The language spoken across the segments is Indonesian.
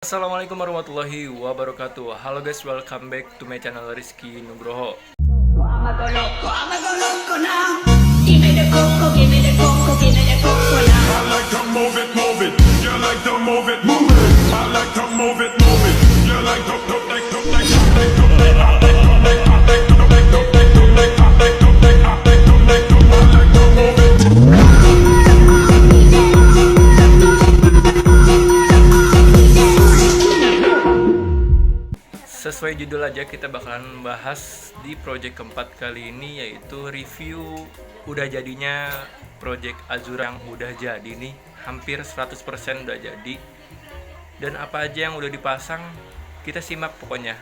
Assalamualaikum warahmatullahi wabarakatuh. Halo guys, welcome back to my channel Rizky Nugroho. I'ma go loco now. Give me the coco, give me the coco, give me the coco now. I like to move it, move it. You like to move it, move it. I like to move it, move it. You like to Sesuai judul aja, kita bakalan bahas di project keempat kali ini, yaitu review udah jadinya project Azura yang udah jadi nih, hampir 100% udah jadi. Dan apa aja yang udah dipasang, kita simak pokoknya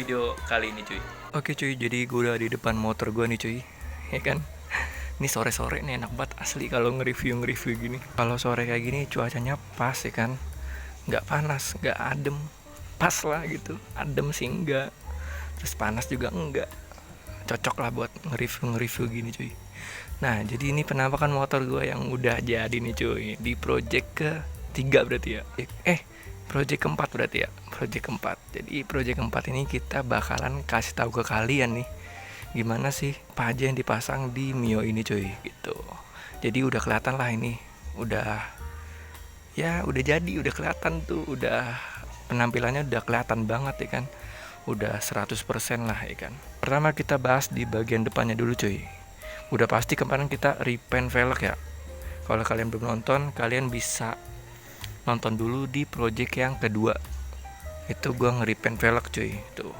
video kali ini cuy. Oke cuy, jadi gue udah di depan motor gue nih cuy, ya kan. Ini sore-sore nih enak banget asli kalau nge-review gini. Kalau sore kayak gini cuacanya pas ya kan, nggak panas, nggak adem, pas lah gitu. Adem sih enggak, terus panas juga enggak, cocok lah buat nge-review gini cuy. Nah jadi ini penampakan motor gue yang udah jadi nih cuy, di project ketiga berarti ya, project keempat berarti ya, project keempat. Jadi project keempat ini kita bakalan kasih tahu ke kalian nih gimana sih apa aja yang dipasang di Mio ini cuy gitu. Jadi udah kelihatan lah ini, udah jadi, udah kelihatan tuh, udah penampilannya udah kelihatan banget ya kan, udah 100% lah ya kan. Pertama kita bahas di bagian depannya dulu cuy. Udah pasti kemarin kita repaint velg ya. Kalau kalian belum nonton, kalian bisa nonton dulu di project yang kedua. Itu gua nge-repaint velg cuy tuh.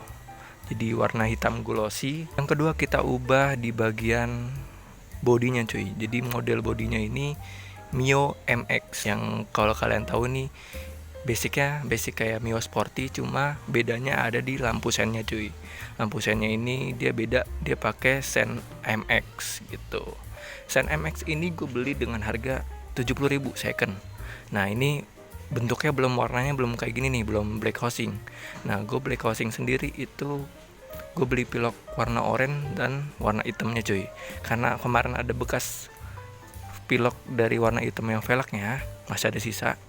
Jadi warna hitam glossy. Yang kedua kita ubah di bagian bodinya cuy. Jadi model bodinya ini Mio MX, yang kalau kalian tahu nih basic kayak Mio Sporty, cuma bedanya ada di lampu sennya cuy. Lampu sennya ini dia beda, dia pakai sen MX gitu. Sen MX ini gue beli dengan harga 70.000 second. Nah ini bentuknya warnanya belum kayak gini nih, belum black housing. Nah gue black housing sendiri itu gue beli pilok warna oranye dan warna hitamnya cuy, karena kemarin ada bekas pilok dari warna hitam yang velgnya masih ada sisa.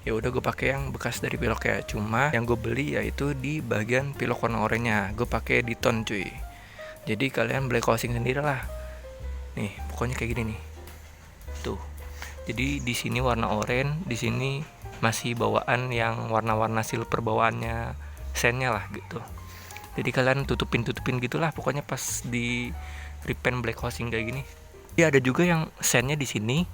Ya udah gue pakai yang bekas dari piloknya, cuma yang gue beli yaitu di bagian pilok warna oranye gue pakai di tone cuy. Jadi kalian black housing sendiri lah. Nih pokoknya kayak gini nih tuh. Jadi di sini warna oranye, di sini masih bawaan yang warna-warna silver bawaannya sennya lah gitu. Jadi kalian tutupin gitulah pokoknya pas di repaint black housing kayak gini. Ya ada juga yang sennya di sini,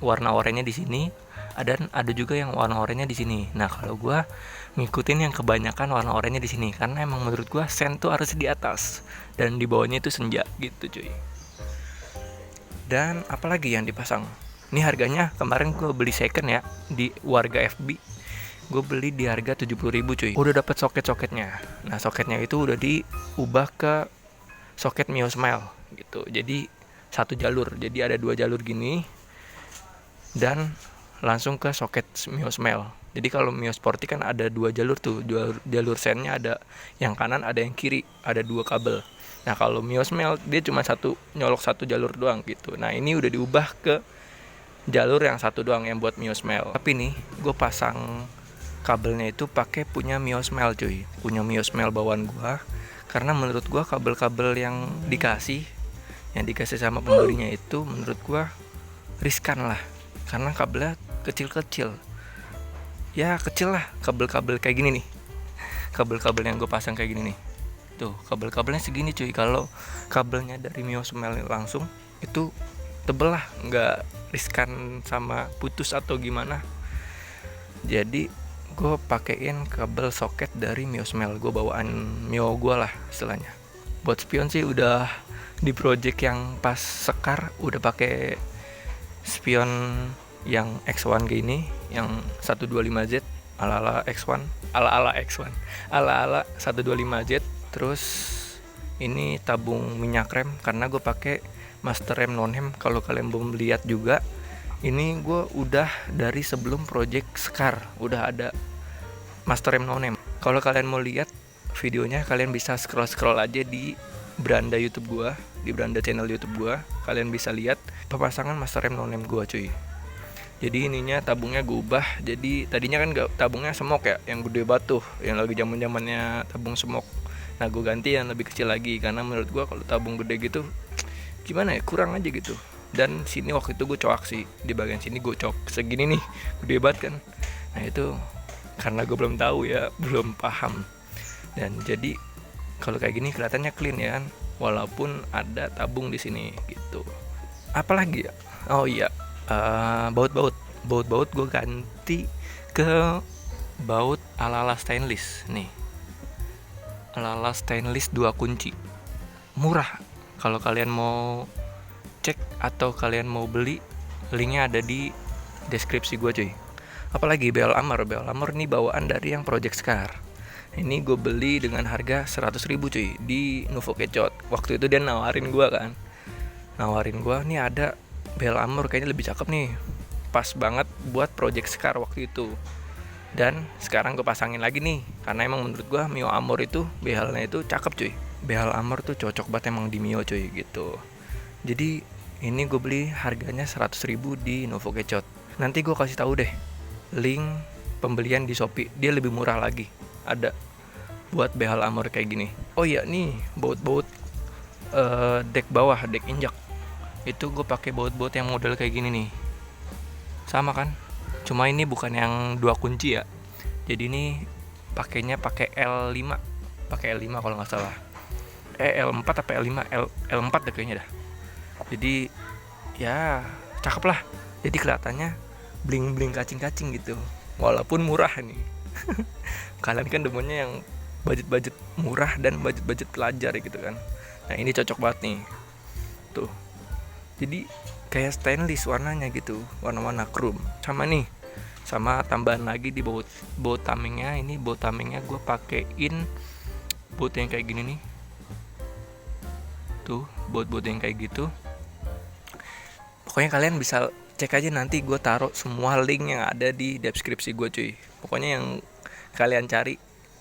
warna oranye di sini, dan ada juga yang warna oranye di sini. Nah kalau gue ngikutin yang kebanyakan warna oranye di sini, karena emang menurut gue sen tuh harus di atas dan di bawahnya itu senja gitu cuy. Dan apalagi yang dipasang? Ini harganya kemarin gue beli second ya di Warga FB. Gue beli di harga 70.000 cuy. Udah dapet soket-soketnya. Nah soketnya itu udah diubah ke soket Mio Smile gitu. Jadi satu jalur. Jadi ada 2 jalur gini dan langsung ke soket Mio Smile. Jadi kalau Mio Sporty kan ada 2 jalur tuh. Jalur sennya ada yang kanan, ada yang kiri, ada 2 kabel. Nah kalau Mio Smile dia cuma nyolok satu jalur doang gitu. Nah ini udah diubah ke jalur yang satu doang yang buat Mio Smile. Tapi nih gue pasang kabelnya itu pakai punya Mio Smile cuy, punya Mio Smile bawaan gua, karena menurut gua kabel-kabel yang dikasih sama pembelinya itu menurut gua riskan lah, karena kabelnya kecil ya, kecil lah kabel-kabel kayak gini nih. Kabel-kabel yang gue pasang kayak gini nih tuh, kabel-kabelnya segini cuy. Kalau kabelnya dari Mio Smile langsung itu tebel lah, nggak riskan sama putus atau gimana. Jadi gue pakein kabel soket dari Mio Smile, gue bawaan Mio gue lah istilahnya. Buat spion sih udah di project yang pas sekar udah pakai spion yang X1 gini, yang 125Z ala-ala X1, ala-ala 125Z. Terus ini tabung minyak rem, karena gue pakai master rem non hem. Kalau kalian belum lihat juga, ini gue udah dari sebelum project Scar udah ada master rem non hem. Kalau kalian mau lihat videonya, kalian bisa scroll aja di beranda YouTube gue, di beranda channel YouTube gue. Kalian bisa lihat pemasangan master rem non hem gue cuy. Jadi ininya tabungnya gue ubah. Jadi tadinya kan tabungnya semok ya, yang gede batu, yang lagi zamannya tabung semok. Nah gue ganti yang lebih kecil lagi, karena menurut gue kalau tabung gede gitu gimana ya, kurang aja gitu. Dan sini waktu itu gue coak sih, di bagian sini gue coak segini nih, gede banget kan. Nah itu karena gue belum tahu ya, belum paham. Dan jadi kalau kayak gini kelihatannya clean ya kan, walaupun ada tabung di sini gitu. Apalagi ya, oh iya, baut gue ganti ke baut ala-ala stainless nih, ala-ala stainless 2 kunci, murah. Kalau kalian mau cek atau kalian mau beli, linknya ada di deskripsi gue cuy. Apalagi Bel Amor nih bawaan dari yang Project Scar. Ini gue beli dengan harga 100.000 cuy di Nuvo Kecot. Waktu itu dia nawarin gue nih ada Bel Amor kayaknya lebih cakep nih, pas banget buat Project Scar waktu itu. Dan sekarang gue pasangin lagi nih, karena emang menurut gue Mio Amor itu behalnya itu cakep cuy. Behal Amor tuh cocok banget emang di Mio cuy gitu. Jadi ini gue beli harganya 100.000 di Nuvo Kecot. Nanti gue kasih tahu deh link pembelian di Shopee, dia lebih murah lagi ada buat behal Amor kayak gini. Oh iya nih baut deck bawah, deck injak, itu gue pakai baut yang model kayak gini nih, sama kan, cuma ini bukan yang 2 kunci ya. Jadi ini pakainya pakai L5 kalau nggak salah, L4 atau L4 deh kayaknya dah. Jadi ya cakep lah, jadi kelihatannya bling kacing gitu, walaupun murah nih. Kalian kan demennya yang budget murah dan budget pelajar gitu kan. Nah ini cocok banget nih tuh, jadi kayak stainless warnanya gitu, warna chrome. Sama tambahan lagi di baut tamengnya. Ini baut tamengnya gue pakein baut yang kayak gini nih tuh, baut yang kayak gitu. Pokoknya kalian bisa cek aja, nanti gue taruh semua link yang ada di deskripsi gue cuy. Pokoknya yang kalian cari,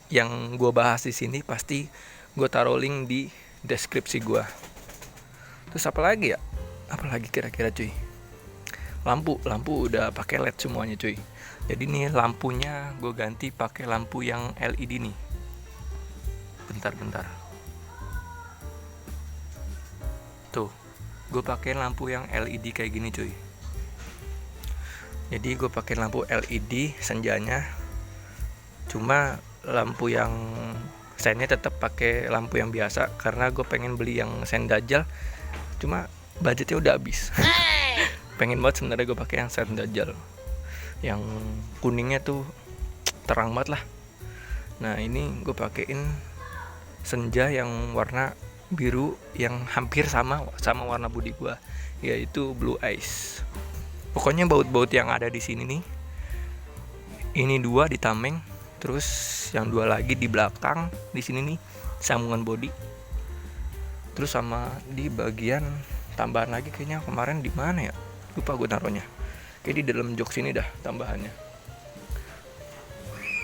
yang gue bahas di sini pasti gue taruh link di deskripsi gue. Terus apalagi kira-kira cuy? Lampu udah pakai LED semuanya cuy. Jadi nih lampunya gue ganti pakai lampu yang LED nih. Bentar. Tuh, gue pakai lampu yang LED kayak gini cuy. Jadi gue pakai lampu LED senjanya, cuma lampu yang sennya tetap pakai lampu yang biasa, karena gue pengen beli yang sen Dajjal, cuma budgetnya udah habis. Pengen banget sebenarnya gue pakai yang sen Dajjal, yang kuningnya tuh terang banget lah. Nah ini gue pakein senja yang warna biru yang hampir sama warna bodi gue, yaitu Blue Eyes. Pokoknya baut yang ada di sini nih, ini 2 di tameng, terus yang 2 lagi di belakang di sini nih sambungan bodi. Terus sama di bagian tambahan lagi kayaknya kemarin di mana ya, lupa gue naruhnya, kayak di dalam jok sini dah tambahannya.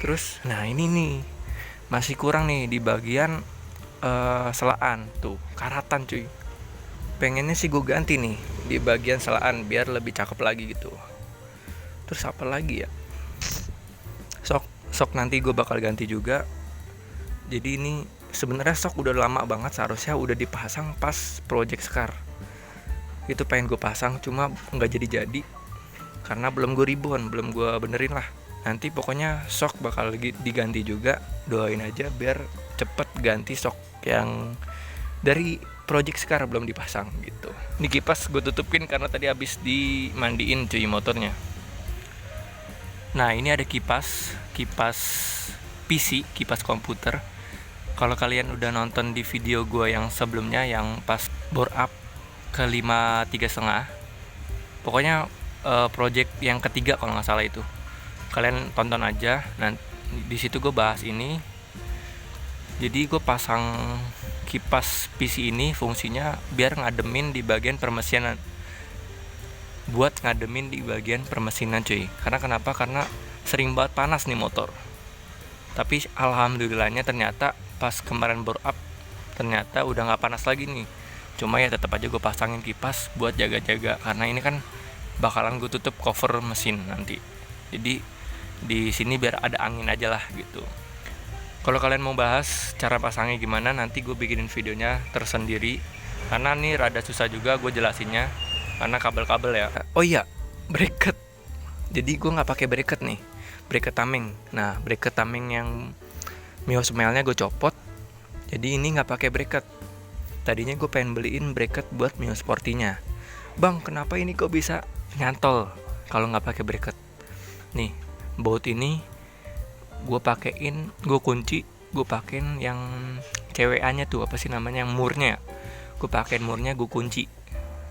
Terus nah ini nih masih kurang nih di bagian selaan tuh, karatan cuy. Pengennya sih gue ganti nih di bagian selaan biar lebih cakep lagi gitu. Terus apa lagi ya, sok nanti gue bakal ganti juga. Jadi ini sebenarnya sok udah lama banget, seharusnya udah dipasang pas Project Scar. Itu pengen gue pasang cuma nggak jadi karena belum gue belum gue benerin lah. Nanti pokoknya sok bakal diganti juga, doain aja biar cepet ganti sok yang dari Project Scar belum dipasang gitu. Ini kipas gue tutupin karena tadi habis dimandiin cuy motornya. Nah ini ada kipas PC, kipas komputer. Kalau kalian udah nonton di video gue yang sebelumnya yang pas bore up ke 5,3,5, pokoknya project yang ketiga kalau nggak salah itu, kalian tonton aja. Nah di situ gue bahas ini. Jadi gue pasang kipas PC ini fungsinya biar ngademin di bagian permesinan, buat ngademin di bagian permesinan cuy. Karena kenapa? Karena sering banget panas nih motor. Tapi alhamdulillahnya ternyata pas kemarin bore up ternyata udah nggak panas lagi nih. Cuma ya tetap aja gue pasangin kipas buat jaga-jaga, karena ini kan bakalan gue tutup cover mesin nanti. Jadi di sini biar ada angin aja lah gitu. Kalau kalian mau bahas cara pasangnya gimana, nanti gue bikinin videonya tersendiri, karena nih rada susah juga gue jelasinnya karena kabel-kabel ya. Oh iya, bracket. Jadi gue nggak pakai bracket nih, bracket tameng. Nah, bracket tameng yang Mio Smile-nya gue copot, jadi ini nggak pakai bracket. Tadinya gue pengen beliin bracket buat Mio Sporty-nya. Bang, kenapa ini kok bisa nyantol kalau nggak pakai bracket? Nih, baut ini gue pakein yang CWA-nya tuh, apa sih namanya, yang murnya. Gue pakein murnya, gue kunci.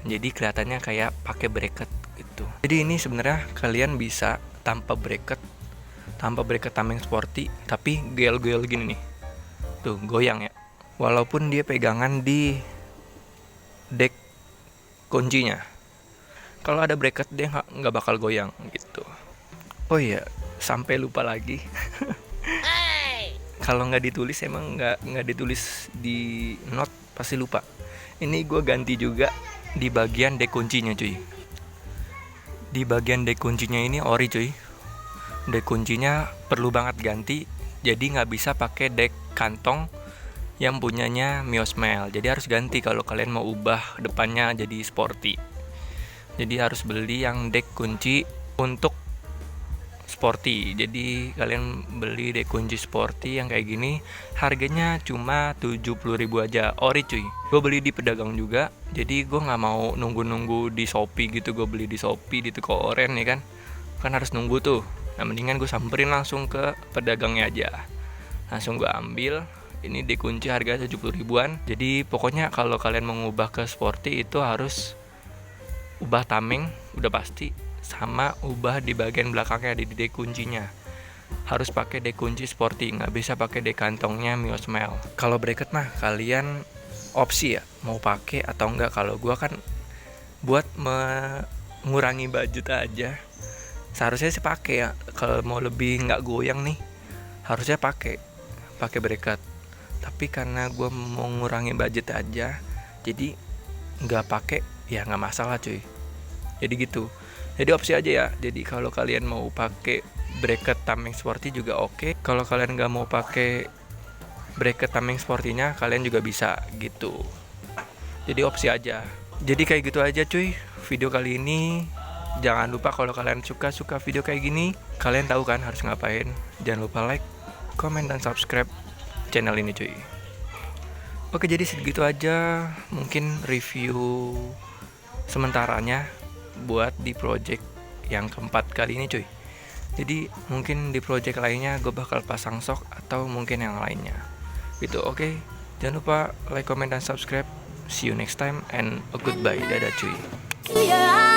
Jadi kelihatannya kayak pakai bracket gitu. Jadi ini sebenarnya kalian bisa tanpa bracket tameng sporty, tapi gel-gel gini nih. Tuh, goyang ya. Walaupun dia pegangan di deck kuncinya. Kalau ada bracket dia nggak bakal goyang gitu. Oh iya, sampai lupa lagi. Kalau nggak ditulis, emang nggak ditulis di note, pasti lupa. Ini gue ganti juga di bagian dek kuncinya cuy. Di bagian dek kuncinya ini ori cuy. Dek kuncinya perlu banget ganti. Jadi nggak bisa pakai dek kantong yang punyanya Mio Smile. Jadi harus ganti kalau kalian mau ubah depannya jadi sporty. Jadi harus beli yang dek kunci untuk sporty. Jadi kalian beli dek kunci sporty yang kayak gini, harganya cuma 70.000 aja, ori cuy. Gue beli di pedagang juga, jadi gue nggak mau nunggu di Shopee gitu. Gue beli di Shopee di toko oren ya kan harus nunggu tuh. Nah, mendingan gue samperin langsung ke pedagangnya aja, langsung gue ambil. Ini dek kunci harga 70 ribuan. Jadi pokoknya kalau kalian mau ngubah ke sporty itu harus ubah tameng, udah pasti, sama ubah di bagian belakangnya di dek kuncinya. Harus pakai dek kunci sporty, nggak bisa pakai dek kantongnya Mio Smile. Kalau bracket mah kalian opsi ya, mau pakai atau enggak. Kalau gua kan buat mengurangi budget aja, seharusnya sih pakai ya. Kalau mau lebih nggak goyang nih, harusnya pakai bracket. Tapi karena gua mau ngurangi budget aja, jadi nggak pakai, ya nggak masalah cuy. Jadi gitu. Jadi opsi aja ya. Jadi kalau kalian mau pakai bracket tameng sporty juga oke. Kalau kalian nggak mau pakai bracket tameng sportinya, kalian juga bisa gitu. Jadi opsi aja. Jadi kayak gitu aja cuy video kali ini. Jangan lupa kalau kalian suka video kayak gini, kalian tahu kan harus ngapain. Jangan lupa like, comment, dan subscribe channel ini cuy. Oke, jadi segitu aja mungkin review sementaranya buat di project yang keempat kali ini cuy. Jadi mungkin di project lainnya gue bakal pasang sok atau mungkin yang lainnya gitu. Oke, jangan lupa like, comment, dan subscribe. See you next time and a goodbye. Dadah cuy. Yeah.